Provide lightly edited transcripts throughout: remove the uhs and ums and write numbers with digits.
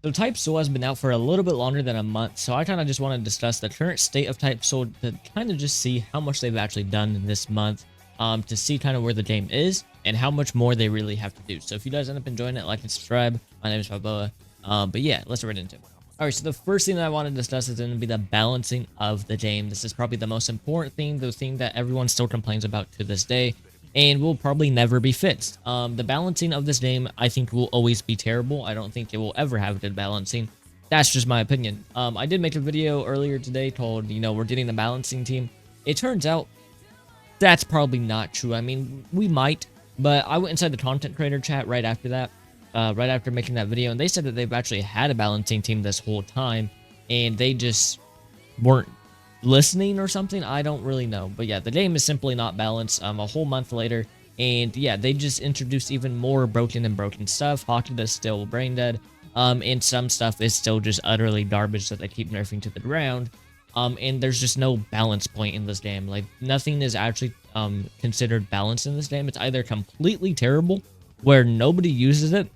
So Type Soul has been out for a little bit longer than a month, so I kind of just want to discuss the current state of Type Soul to kind of just see how much they've actually done in this month, to see kind of where the game is and how much more they really have to do. So if you guys end up enjoying it, like and subscribe. My name is Balboa. But yeah, let's get right into it. Alright, so the first thing that I want to discuss is going to be the balancing of the game. This is probably the most important thing, the thing that everyone still complains about to this day, and will probably never be fixed. The balancing of this game, I think, will always be terrible. I don't think it will ever have good balancing. That's just my opinion. I did make a video earlier today called, we're getting the balancing team. It turns out that's probably not true. I mean, we might, but I went inside the content creator chat right after that, right after making that video, and they said that they've actually had a balancing team this whole time, and they just weren't listening or something. I don't really know, but yeah, the game is simply not balanced a whole month later, and yeah, they just introduced even more broken stuff. Hockey is still brain dead, and some stuff is still just utterly garbage that they keep nerfing to the ground, and there's just no balance point in this game. Like, nothing is actually considered balanced in this game. It's either completely terrible where nobody uses it,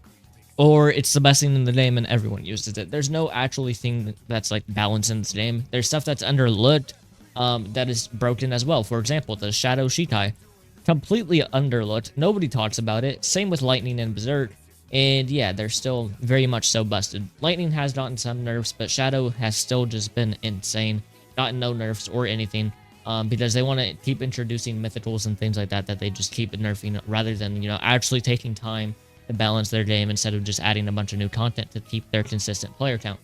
or it's the best thing in the game and everyone uses it. There's no actually thing that's like balance in this game. There's stuff that's underlooked, that is broken as well. For example, the Shadow Shikai, completely underlooked. Nobody talks about it. Same with Lightning and Berserk. And yeah, they're still very much so busted. Lightning has gotten some nerfs, but Shadow has still just been insane. Gotten no nerfs or anything, because they want to keep introducing mythicals and things like that they just keep nerfing rather than, actually taking time to balance their game instead of just adding a bunch of new content to keep their consistent player count.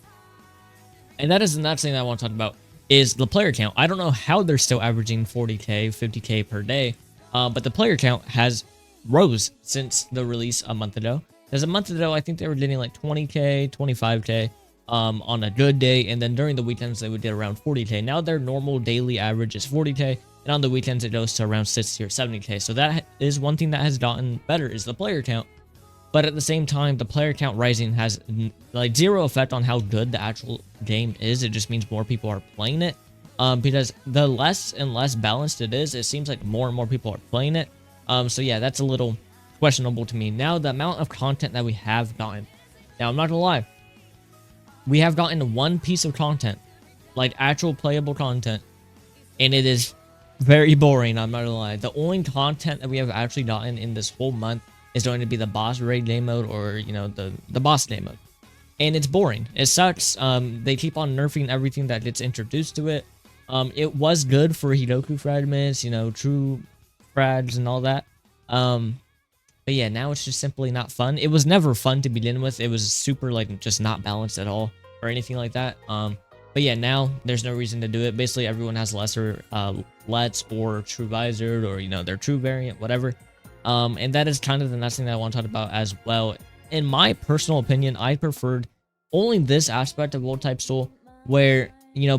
And that is the next thing that I want to talk about, is the player count. I don't know how they're still averaging 40k, 50k per day, but the player count has rose since the release a month ago. Because a month ago, I think they were getting like 20k, 25k on a good day, and then during the weekends, they would get around 40k. Now their normal daily average is 40k, and on the weekends, it goes to around 60 or 70k. So that is one thing that has gotten better, is the player count. But at the same time, the player count rising has like zero effect on how good the actual game is. It just means more people are playing it. Because the less and less balanced it is, it seems like more and more people are playing it. So yeah, that's a little questionable to me. Now, the amount of content that we have gotten. Now, I'm not gonna lie. We have gotten one piece of content, like actual playable content, and it is very boring, I'm not gonna lie. The only content that we have actually gotten in this whole month is going to be the boss raid game mode, or the boss game mode, and it's boring. It sucks. They keep on nerfing everything that gets introduced to it. It was good for Hidoku fragments, true frags and all that, but yeah, now it's just simply not fun. It was never fun to begin with. It was super like just not balanced at all or anything like that. But yeah, now there's no reason to do it. Basically, everyone has lesser Let's or True Visored, or their True variant, whatever. And that is kind of the next thing that I want to talk about as well. In my personal opinion, I preferred only this aspect of World Type Soul, where,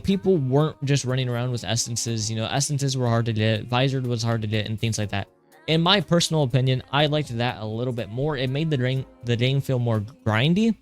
people weren't just running around with essences. Essences were hard to get, Visored was hard to get, and things like that. In my personal opinion, I liked that a little bit more. It made the game feel more grindy,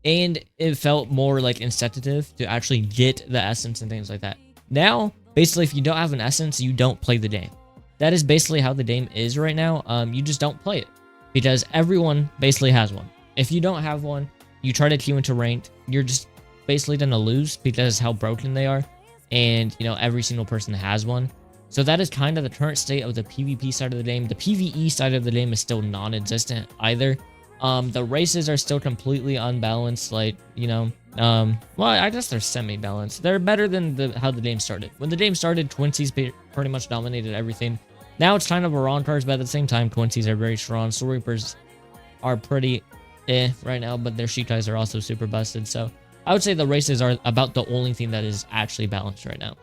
and it felt more like incentive to actually get the essence and things like that. Now, basically, if you don't have an essence, you don't play the game. That is basically how the game is right now. You just don't play it, because everyone basically has one. If you don't have one, you try to queue into ranked, you're just basically gonna lose because how broken they are, and every single person has one. So that is kind of the current state of the PvP side of the game. The PvE side of the game is still non-existent either. The races are still completely unbalanced. Like, well, I guess they're semi-balanced. They're better than how the game started. When the game started, Quincy's pretty much dominated everything. Now it's kind of around cars, but at the same time, Quincy's are very strong. Soul Reapers are pretty right now, but their Shikais are also super busted. So I would say the races are about the only thing that is actually balanced right now.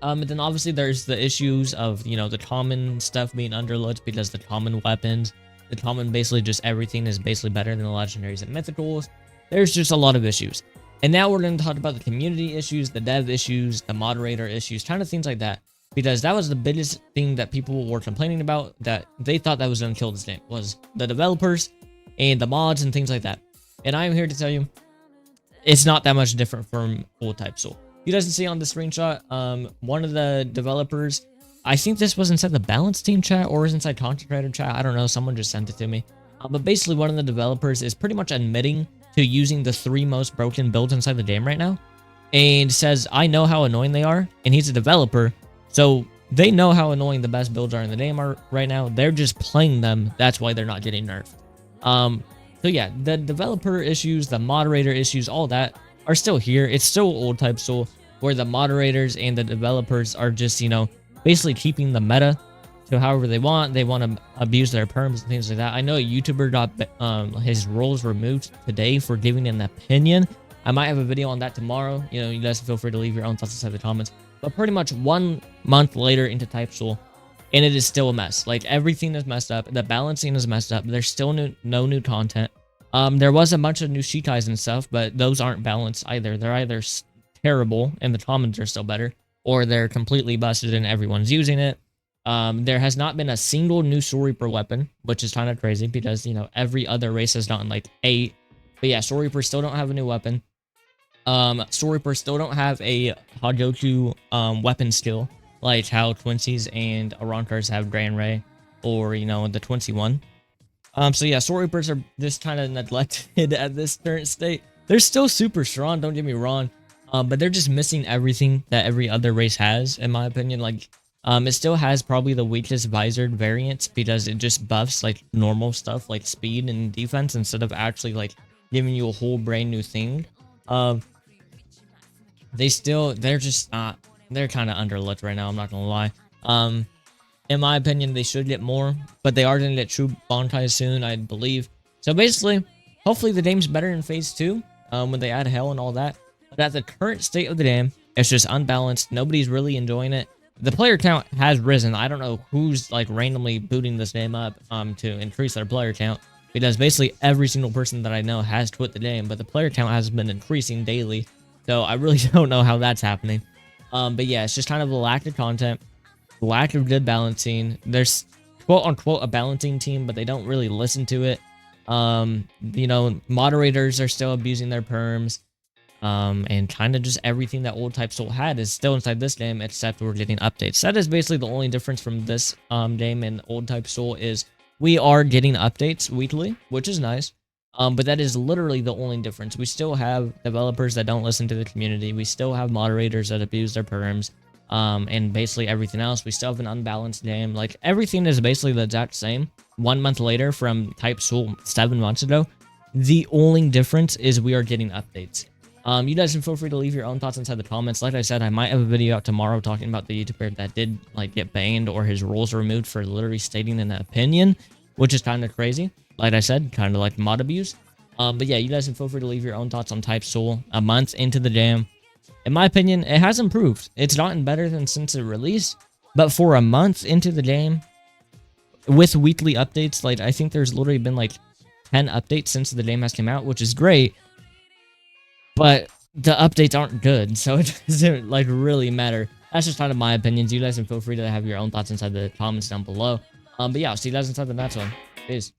And then obviously there's the issues of, the common stuff being underlooked, because the common weapons, the common basically just everything is basically better than the legendaries and mythicals. There's just a lot of issues. And now we're going to talk about the community issues, the dev issues, the moderator issues, kind of things like that. Because that was the biggest thing that people were complaining about, that they thought that was going to kill this game, was the developers and the mods and things like that. And I'm here to tell you, it's not that much different from Full Type Soul. You guys can see on the screenshot, one of the developers, I think this was inside the balance team chat or was inside content creator chat. I don't know. Someone just sent it to me. But basically, one of the developers is pretty much admitting to using the 3 most broken builds inside the game right now, and says, I know how annoying they are, and he's a developer, so they know how annoying the best builds are in the game are right now. They're just playing them. That's why they're not getting nerfed. So yeah, the developer issues, the moderator issues, all that are still here. It's still old type Soul, where the moderators and the developers are just, you know, basically keeping the meta to however they want. They want to abuse their perms and things like that. I know a YouTuber got his roles removed today for giving an opinion. I might have a video on that tomorrow. You know, you guys feel free to leave your own thoughts inside the comments. But pretty much 1 month later into Type Soul, and it is still a mess. Like, everything is messed up. The balancing is messed up. There's still no new content. There was a bunch of new Shiitais and stuff, but those aren't balanced either. They're either terrible and the commons are still better, or they're completely busted and everyone's using it. There has not been a single new Soul Reaper weapon, which is kind of crazy because, you know, every other race has gotten like 8. But yeah, Soul Reaper still don't have a new weapon. Soul Reaper still don't have a Hagoku weapon skill, like how Twinsies and Arankars have Grand Ray, or, you know, the Twinsy one. So yeah, Soul Reapers are just kind of neglected at this current state. They're still super strong, don't get me wrong, but they're just missing everything that every other race has, in my opinion. Like, it still has probably the weakest visored variants because it just buffs like normal stuff like speed and defense instead of actually like giving you a whole brand new thing. They're just not, they're kind of underlooked right now, I'm not gonna lie. In my opinion, they should get more, but they are gonna get true Bonkai soon, I believe. So basically, hopefully the game's better in phase 2, when they add hell and all that. But at the current state of the game, it's just unbalanced. Nobody's really enjoying it. The player count has risen. I don't know who's like randomly booting this game up to increase their player count, because basically every single person that I know has quit the game, but the player count has been increasing daily. So I really don't know how that's happening. But yeah, it's just kind of a lack of content, lack of good balancing. There's quote unquote a balancing team, but they don't really listen to it. You know, moderators are still abusing their perms. And kind of just everything that old Type Soul had is still inside this game, except we're getting updates. That is basically the only difference from this game and old Type Soul, is we are getting updates weekly, which is nice. But that is literally the only difference. We still have developers that don't listen to the community. We still have moderators that abuse their perms. And basically everything else. We still have an unbalanced game. Like, everything is basically the exact same. 1 month later from Type Soul 7 months ago. The only difference is we are getting updates. You guys can feel free to leave your own thoughts inside the comments. Like I said, I might have a video out tomorrow talking about the YouTuber that did like get banned or his roles removed for literally stating an opinion, which is kind of crazy. Like I said, kind of like mod abuse. But yeah, you guys can feel free to leave your own thoughts on Type Soul a month into the game. In my opinion, it has improved. It's gotten better than since it released, but for a month into the game with weekly updates, like I think there's literally been like 10 updates since the game has come out, which is great. But the updates aren't good, so it doesn't like really matter. That's just kind of my opinions. You guys can feel free to have your own thoughts inside the comments down below. But yeah, I'll see you guys inside the next one. Peace.